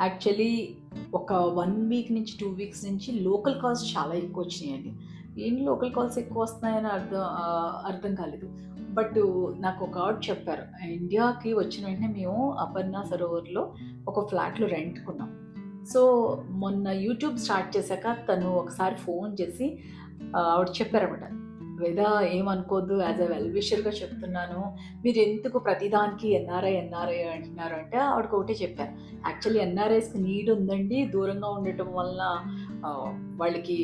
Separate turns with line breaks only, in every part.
Actually ఒక 1 week నుంచి 2 weeks నుంచి లోకల్ కాల్స్ చాలా ఎక్కువ వచ్చినాయండి. ఏంటి లోకల్ కాల్స్ ఎక్కువ వస్తున్నాయని అర్థం కాలేదు. బట్ నాకు ఒక ఆవిడ చెప్పారు. ఇండియాకి వచ్చిన వెంటనే మేము అపర్ణ సరోవర్‌లో ఒక ఫ్లాట్‌లో రెంట్‌కున్నాం. సో, మొన్న యూట్యూబ్ స్టార్ట్ చేశాక తను ఒకసారి ఫోన్ చేసి ఆవిడ చెప్పారనమాట. "వేద ఏమనుకోద్దు, యాజ్ ఎ వెల్ విషర్‌గా చెప్తున్నాను. మీరెందుకు ప్రతిదానికి ఎన్ఆర్ఐ, ఎన్ఆర్ఐ అంటున్నారు" అంటే ఆవిడకి ఒకటే చెప్పాను. యాక్చువల్లీ ఎన్ఆర్ఐస్‌కి నీడ్ ఉందండి. దూరంగా ఉండటం వలన వాళ్ళకి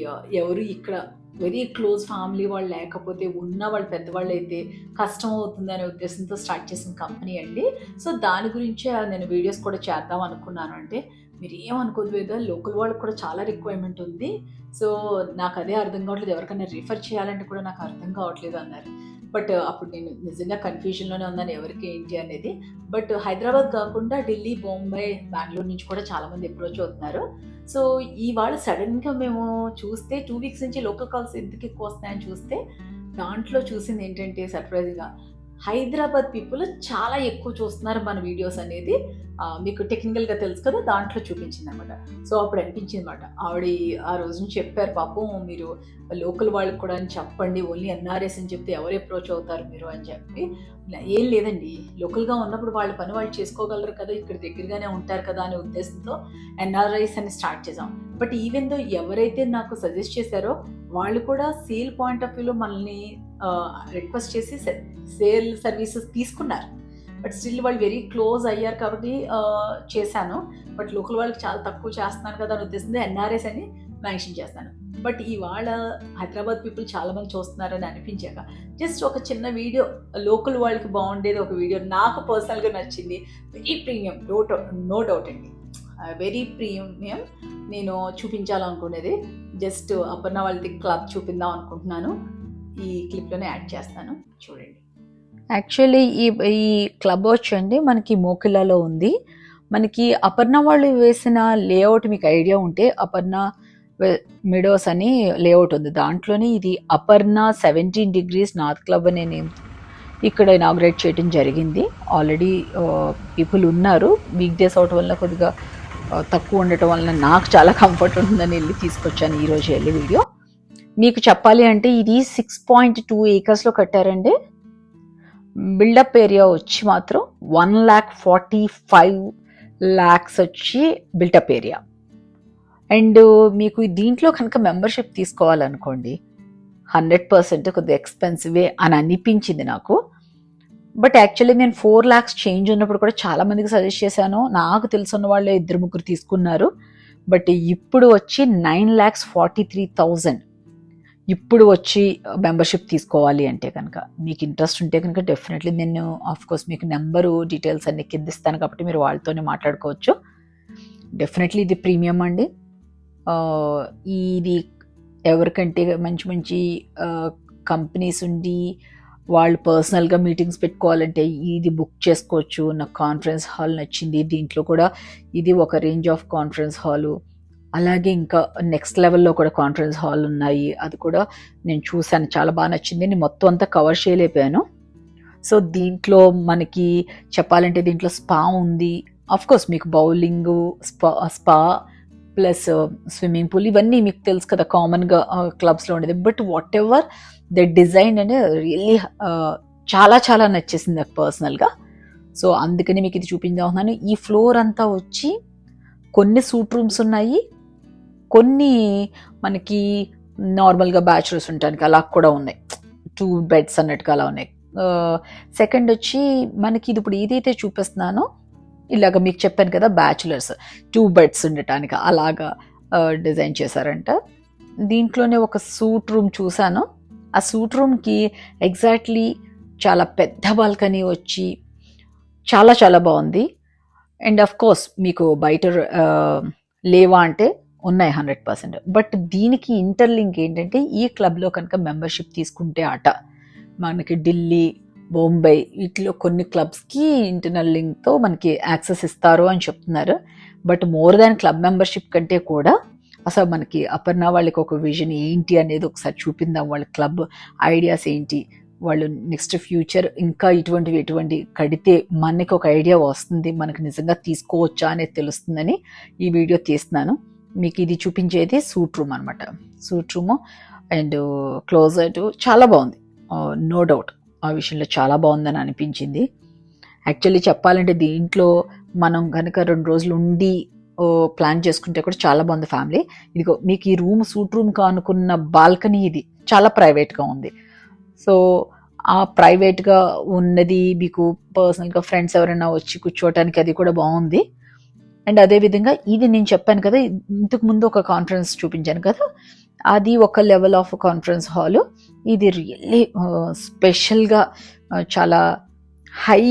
ఎవరు ఇక్కడ వెరీ క్లోజ్ ఫ్యామిలీ వాళ్ళు లేకపోతే, ఉన్న వాళ్ళు పెద్దవాళ్ళైతే కష్టం అవుతుందనే ఉద్దేశంతో స్టార్ట్ చేసిన కంపెనీ అండి. సో, దాని గురించే నేను వీడియోస్ కూడా చేద్దాం అనుకున్నాను. అంటే, "మీరేమనుకోద్దు వేద, లోకల్ వాళ్ళకి కూడా చాలా రిక్వైర్మెంట్ ఉంది. సో, నాకదే అర్థం కావట్లేదు. ఎవరికైనా రిఫర్ చేయాలంటే కూడా నాకు అర్థం కావట్లేదు" అన్నారు. బట్ అప్పుడు నేను నిజంగా కన్‌ఫ్యూజన్‌లోనే ఉన్నాను ఎవరికి ఏంటి అనేది. బట్ హైదరాబాద్ కాకుండా ఢిల్లీ, బొంబై, బెంగుళూరు నుంచి కూడా చాలామంది అప్రోచ్ అవుతున్నారు. సో, ఇవాళ సడెన్‌గా మేము చూస్తే 2 వీక్స్ నుంచి లోకల్ కాల్స్ ఎందుకు ఎక్కువ వస్తున్నాయని చూస్తే, దాంట్లో చూసింది ఏంటంటే సర్ప్రైజింగ్‌గా హైదరాబాద్ పీపుల్ చాలా ఎక్కువ చూస్తున్నారు మన వీడియోస్ అనేది మీకు టెక్నికల్‌గా తెలుసు కదా! దాంట్లో చూపించిందనమాట. సో, అప్పుడు అనిపించిందనమాట. ఆ రోజు నుంచి చెప్పారు, "పాపం మీరు లోకల్ వాళ్ళకి కూడా అని చెప్పండి. ఓన్లీ ఎన్ఆర్‌ఐస్ అని చెప్తే ఎవరు అప్రోచ్ అవుతారు మీరు" అని చెప్పి. ఏం లేదండి. లోకల్‌గా ఉన్నప్పుడు వాళ్ళ పని వాళ్ళు చేసుకోగలరు కదా! ఇక్కడ దగ్గరగానే ఉంటారు కదా! అనే ఉద్దేశంతో ఎన్ఆర్‌ఐస్ అని స్టార్ట్ చేసాం. బట్ ఈవెన్ దో ఎవరైతే నాకు సజెస్ట్ చేశారో వాళ్ళు కూడా సేల్ పాయింట్ ఆఫ్ వ్యూలో మనల్ని రిక్వెస్ట్ చేసి సేల్ సర్వీసెస్ తీసుకున్నారు. బట్ స్టిల్ వాళ్ళు వెరీ క్లోజ్ అయ్యారు కాబట్టి చేశాను. బట్ లోకల్ వాళ్ళకి చాలా తక్కువ చేస్తున్నాను కదా అనే ఉద్దేశంతో ఎన్ఆర్ఎస్ అని మెన్షన్ చేస్తాను. బట్ ఇవాళ హైదరాబాద్ పీపుల్ చాలామంది చూస్తున్నారని అనిపించాక జస్ట్ ఒక చిన్న వీడియో, లోకల్ వాళ్ళకి బాగుండేది ఒక వీడియో నాకు పర్సనల్గా నచ్చింది. వెరీ ప్రీమియం, నో డౌట్ అండి. వెరీ ప్రీమియం నేను చూపించాలనుకునేది. జస్ట్ అపర్ణ వాళ్ళది క్లబ్ చూపిందాం అనుకుంటున్నాను. ఈ క్లిప్లోనే యాడ్ చేస్తాను, చూడండి.
యాక్చువల్లీ ఈ క్లబ్ వచ్చండి మనకి మోకిలాలో ఉంది. మనకి అపర్ణ వాళ్ళు వేసిన లేఅవుట్ మీకు ఐడియా ఉంటే, అపర్ణ మిడోస్ అని లేఅవుట్ ఉంది. దాంట్లోనే ఇది అపర్ణ 17 degrees నార్త్ క్లబ్ అనే నేమ్ ఇక్కడ ఇనాగ్రేట్ చేయడం జరిగింది. ఆల్రెడీ పీపుల్ ఉన్నారు. వీక్ డేస్ అవటం వల్ల కొద్దిగా తక్కువ ఉండటం వలన నాకు చాలా కంఫర్ట్ ఉంటుందని వెళ్ళి తీసుకొచ్చాను ఈరోజు వెళ్ళి వీడియో. మీకు చెప్పాలి అంటే ఇది 6.2 acres కట్టారండి. బిల్డప్ ఏరియా వచ్చి మాత్రం 1,45,00,000 వచ్చి బిల్డప్ ఏరియా. అండ్ మీకు దీంట్లో కనుక మెంబర్షిప్ తీసుకోవాలనుకోండి 100% కొద్దిగా ఎక్స్పెన్సివే అని అనిపించింది నాకు. బట్ యాక్చువల్లీ నేను 4 lakhs చేంజ్ ఉన్నప్పుడు కూడా చాలా మందికి సజెస్ట్ చేశాను. నాకు తెలుసున్న వాళ్ళే 2-3 తీసుకున్నారు. బట్ ఇప్పుడు వచ్చి 9,43,000 ఇప్పుడు వచ్చి మెంబర్షిప్ తీసుకోవాలి అంటే కనుక, మీకు ఇంట్రెస్ట్ ఉంటే కనుక డెఫినెట్లీ నేను ఆఫ్కోర్స్ మీకు నెంబరు డీటెయిల్స్ అన్ని కింద ఇస్తాను కాబట్టి మీరు వాళ్ళతోనే మాట్లాడుకోవచ్చు. డెఫినెట్లీ ఇది ప్రీమియం అండి. ఇది ఎవరికంటే మంచి మంచి కంపెనీస్ ఉండి వాళ్ళు పర్సనల్గా మీటింగ్స్ పెట్టుకోవాలంటే ఇది బుక్ చేసుకోవచ్చు. నాకు కాన్ఫరెన్స్ హాల్ నచ్చింది. దీంట్లో కూడా ఇది ఒక రేంజ్ ఆఫ్ కాన్ఫరెన్స్ హాలు, అలాగే ఇంకా నెక్స్ట్ లెవెల్లో కూడా కాన్ఫరెన్స్ హాల్ ఉన్నాయి. అది కూడా నేను చూశాను, చాలా బాగా నచ్చింది. నేను మొత్తం అంతా కవర్ చేయలేకపోయాను. సో దీంట్లో మనకి చెప్పాలంటే దీంట్లో స్పా ఉంది. అఫ్కోర్స్ మీకు bowling, spa plus swimming pool ఇవన్నీ మీకు తెలుసు కదా కామన్గా క్లబ్స్లో ఉండేది. But what ever the design అంటే రియల్లీ చాలా చాలా నచ్చేసింది నాకు పర్సనల్గా. సో అందుకని మీకు ఇది చూపించాను. ఈ ఫ్లోర్ అంతా వచ్చి కొన్ని సూట్ రూమ్స్ ఉన్నాయి, కొన్ని మనకి నార్మల్గా బ్యాచులర్స్ ఉండడానికి అలా కూడా ఉన్నాయి. 2 beds అన్నట్టుగా అలా ఉన్నాయి. సెకండ్ వచ్చి మనకి ఇది ఇప్పుడు ఏదైతే చూపిస్తున్నానో ఇలాగ మీకు చెప్పాను కదా బ్యాచులర్స్ 2 beds ఉండటానికి అలాగా డిజైన్ చేశారంట. దీంట్లోనే ఒక సూట్ రూమ్ చూశాను. ఆ సూట్ రూమ్కి ఎగ్జాక్ట్లీ చాలా పెద్ద బాల్కనీ వచ్చి చాలా చాలా బాగుంది. అండ్ ఆఫ్ కోర్స్ మీకు బయట లేవా అంటే ఉన్నాయి 100%. బట్ దీనికి ఇంటర్లింక్ ఏంటంటే ఈ క్లబ్లో కనుక మెంబర్షిప్ తీసుకుంటే మనకి ఢిల్లీ, బొంబై వీటిలో కొన్ని క్లబ్స్కి ఇంటర్నల్ లింక్తో మనకి యాక్సెస్ ఇస్తారు అని చెప్తున్నారు. But more than club membership కంటే కూడా అసలు మనకి అపర్ణ వాళ్ళకి ఒక విజన్ ఏంటి అనేది ఒకసారి చూపిందాం. వాళ్ళ క్లబ్ ఐడియాస్ ఏంటి, వాళ్ళు నెక్స్ట్ ఫ్యూచర్ ఇంకా ఇటువంటి కడితే మనకి ఒక ఐడియా వస్తుంది, మనకు నిజంగా తీసుకోవచ్చా అనేది తెలుస్తుందని ఈ వీడియో తీస్తున్నాను. మీకు ఇది చూపించేది సూట్ రూమ్ అనమాట. సూట్ రూము అండ్ క్లోజెట్ చాలా బాగుంది, నో డౌట్ ఆ విషయంలో చాలా బాగుందని అనిపించింది. యాక్చువల్లీ చెప్పాలంటే దీంట్లో మనం కనుక 2 రోజులు ఉండి ప్లాన్ చేసుకుంటే కూడా చాలా బాగుంది ఫ్యామిలీ. ఇదిగో మీకు ఈ రూమ్ సూట్ రూమ్ కానుకున్న బాల్కనీ ఇది చాలా ప్రైవేట్గా ఉంది. సో ఆ ప్రైవేట్గా ఉన్నది మీకు పర్సనల్గా ఫ్రెండ్స్ ఎవరైనా వచ్చి కూర్చోవటానికి అది కూడా బాగుంది. అండ్ అదేవిధంగా ఇది నేను చెప్పాను కదా, ఇంతకు ముందు ఒక కాన్ఫరెన్స్ చూపించాను కదా, అది ఒక లెవెల్ ఆఫ్ కాన్ఫరెన్స్ హాలు. ఇది రియల్లీ స్పెషల్గా చాలా హై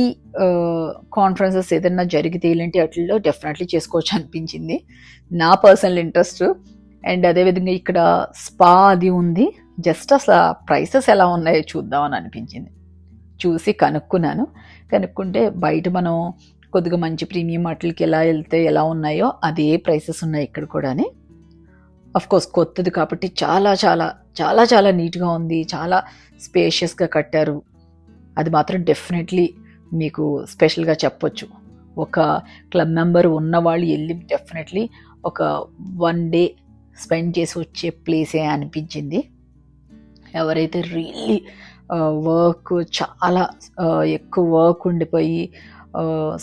కాన్ఫరెన్సెస్ ఏదైనా జరిగితే ఇలాంటి వాటిల్లో డెఫినెట్లీ చేసుకోవచ్చు అనిపించింది, నా పర్సనల్ ఇంట్రెస్ట్. అండ్ అదేవిధంగా ఇక్కడ స్పా అది ఉంది. జస్ట్ అసలు ప్రైసెస్ ఎలా ఉన్నాయో చూద్దామని అనిపించింది. చూసి కనుక్కుంటే బయట మనం కొద్దిగా మంచి ప్రీమియం వాటికి ఎలా వెళ్తే ఎలా ఉన్నాయో అదే ప్రైసెస్ ఉన్నాయి ఇక్కడ కూడా. అఫ్కోర్స్ కొత్తది కాబట్టి చాలా చాలా చాలా చాలా నీట్గా ఉంది, చాలా స్పేషియస్గా కట్టారు. అది మాత్రం డెఫినెట్లీ మీకు స్పెషల్గా చెప్పొచ్చు. ఒక క్లబ్ మెంబర్ ఉన్నవాళ్ళు వెళ్ళి డెఫినెట్లీ ఒక 1 డే స్పెండ్ చేసి వచ్చే ప్లేసే అనిపించింది. ఎవరైతే రియల్లీ వర్క్ చాలా ఎక్కువ వర్క్ ఉండిపోయి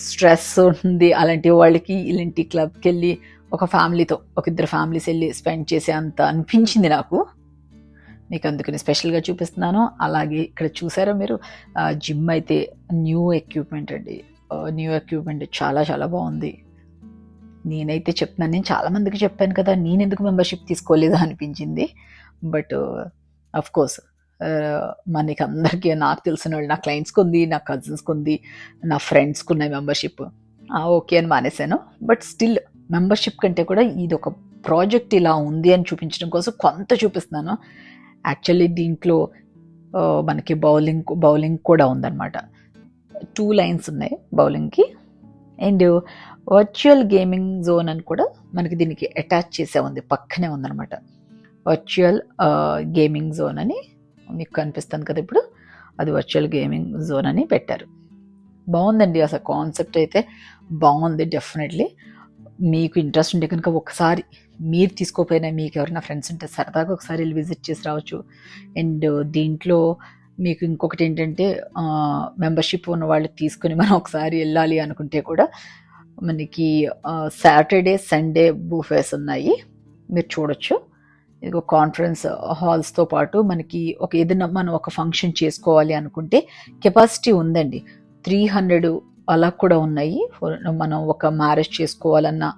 స్ట్రెస్ ఉంది అలాంటి వాళ్ళకి ఇలాంటి క్లబ్కి వెళ్ళి ఒక ఫ్యామిలీతో ఒక 2 ఫ్యామిలీస్ వెళ్ళి స్పెండ్ చేసే అంత అనిపించింది నాకు. మీకు అందుకని స్పెషల్గా చూపిస్తున్నాను. అలాగే ఇక్కడ చూసారా మీరు జిమ్ అయితే న్యూ ఎక్విప్మెంట్ అండి, న్యూ ఎక్విప్మెంట్ చాలా చాలా బాగుంది. నేనైతే చెప్తున్నాను, నేను చాలామందికి చెప్పాను కదా నేను ఎందుకు మెంబర్షిప్ తీసుకోలేదు అనిపించింది. బట్ అఫ్కోర్స్ మనకి అందరికీ, నాకు తెలిసిన వాళ్ళు, నా క్లయింట్స్కి ఉంది, నా కజిన్స్కి ఉంది, నా ఫ్రెండ్స్కి ఉన్నాయి మెంబర్షిప్. ఓకే అని మానేశాను. బట్ స్టిల్ మెంబర్షిప్ కంటే కూడా ఇది ఒక ప్రాజెక్ట్ ఇలా ఉంది అని చూపించడం కోసం కొంత చూపిస్తున్నాను. యాక్చువల్లీ దీంట్లో మనకి బౌలింగ్ కూడా ఉందన్నమాట. 2 లైన్స్ ఉన్నాయి బౌలింగ్కి. అండ్ వర్చువల్ గేమింగ్ జోన్ అని కూడా మనకి దీనికి అటాచ్ చేసే ఉంది, పక్కనే ఉందన్నమాట. వర్చువల్ గేమింగ్ జోన్ అని మీకు కనిపిస్తుంది కదా ఇప్పుడు, అది వర్చువల్ గేమింగ్ జోన్ అని పెట్టారు. బాగుందండి, అసలు కాన్సెప్ట్ అయితే బాగుంది. డెఫినెట్లీ మీకు ఇంట్రెస్ట్ ఉంటే కనుక ఒకసారి మీరు తీసుకోపోయినా మీకు ఎవరైనా ఫ్రెండ్స్ ఉంటే సరదాగా ఒకసారి వెళ్ళి విజిట్ చేసి రావచ్చు. అండ్ దీంట్లో మీకు ఇంకొకటి ఏంటంటే మెంబర్షిప్ ఉన్న వాళ్ళు తీసుకుని మనం ఒకసారి వెళ్ళాలి అనుకుంటే కూడా మనకి సాటర్డే సండే బూఫేస్ ఉన్నాయి, మీరు చూడొచ్చు. ఇది కాన్ఫరెన్స్ హాల్స్తో పాటు మనకి ఏదైనా మనం ఒక ఫంక్షన్ చేసుకోవాలి అనుకుంటే కెపాసిటీ ఉందండి, 300 అలా కూడా ఉన్నాయి. మనం ఒక మ్యారేజ్ చేసుకోవాలన్నా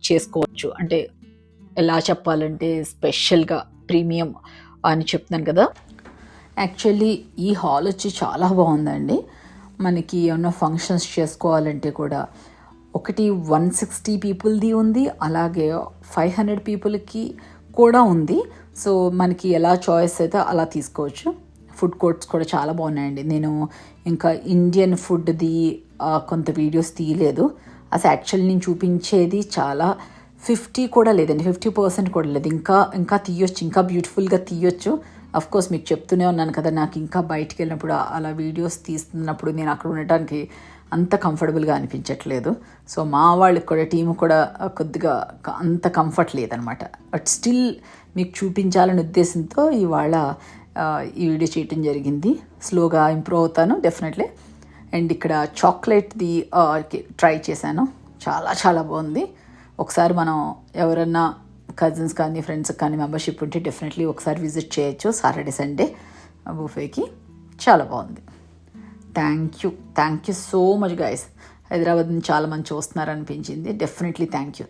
చేసుకోవచ్చు. అంటే ఎలా చెప్పాలంటే స్పెషల్గా ప్రీమియం అని చెప్తున్నాను కదా. యాక్చువల్లీ ఈ హాల్ వచ్చి చాలా బాగుందండి. మనకి ఏమన్నా ఫంక్షన్స్ చేసుకోవాలంటే కూడా ఒకటి 160 పీపుల్ది ఉంది, అలాగే 500 పీపుల్కి కూడా ఉంది. సో మనకి ఎలా చాయిస్ అయితే అలా తీసుకోవచ్చు. ఫుడ్ కోర్ట్స్ కూడా చాలా బాగున్నాయండి. నేను ఇంకా ఇండియన్ ఫుడ్ది కొంత వీడియోస్ తీయలేదు. అసలు యాక్చువల్లీ నేను చూపించేది చాలా 50 కూడా లేదండి, 50% కూడా లేదు. ఇంకా తీయొచ్చు, ఇంకా బ్యూటిఫుల్గా తీయొచ్చు. అఫ్కోర్స్ మీకు చెప్తూనే ఉన్నాను కదా, నాకు ఇంకా బయటికి వెళ్ళినప్పుడు అలా వీడియోస్ తీస్తున్నప్పుడు నేను అక్కడ ఉండటానికి అంత కంఫర్టబుల్గా అనిపించట్లేదు. సో మా వాళ్ళకి కూడా టీము కూడా కొద్దిగా అంత కంఫర్ట్ లేదనమాట. బట్ స్టిల్ మీకు చూపించాలనే ఉద్దేశంతో ఇవాళ ఈ వీడియో చేయటం జరిగింది. స్లోగా ఇంప్రూవ్ అవుతాను డెఫినెట్లీ. అండ్ ఇక్కడ చాక్లెట్ది ట్రై చేశాను, చాలా చాలా బాగుంది. ఒకసారి మనం ఎవరన్నా కజిన్స్ కానీ ఫ్రెండ్స్ కానీ మెంబర్షిప్ ఉంటే డెఫినెట్లీ ఒకసారి విజిట్ చేయొచ్చు సాటర్డే సండే బుఫేకి. చాలా బాగుంది. Thank you so much guys. Hyderabad నుంచి చాలా మంది చూస్తున్నారనిపించింది. Definitely thank you.